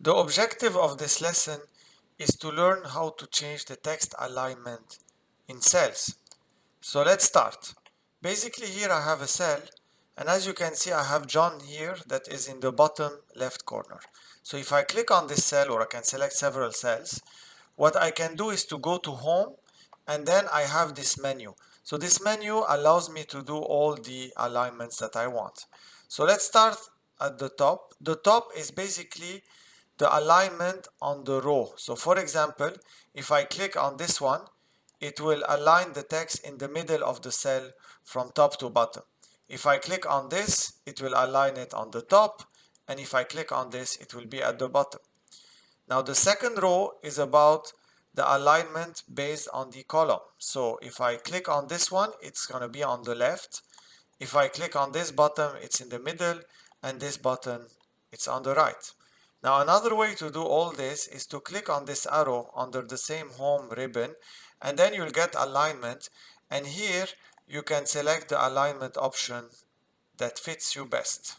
The objective of this lesson is to learn how to change the text alignment in cells. So let's start. Basically here I have a cell, and as you can see I have John here that is in the bottom left corner. So if I click on this cell, or I can select several cells, what I can do is to go to home, and then I have this menu. So this menu allows me to do all the alignments that I want. So let's start at the top. The top is basically the alignment on the row. So for example, if I click on this one, it will align the text in the middle of the cell from top to bottom. If I click on this, it will align it on the top, and if I click on this, it will be at the bottom. Now the second row is about the alignment based on the column. So if I click on this one, it's going to be on the left. If I click on this button, it's in the middle, and this button, it's on the right. Now another way to do all this is to click on this arrow under the same home ribbon, and then you'll get alignment, and here you can select the alignment option that fits you best.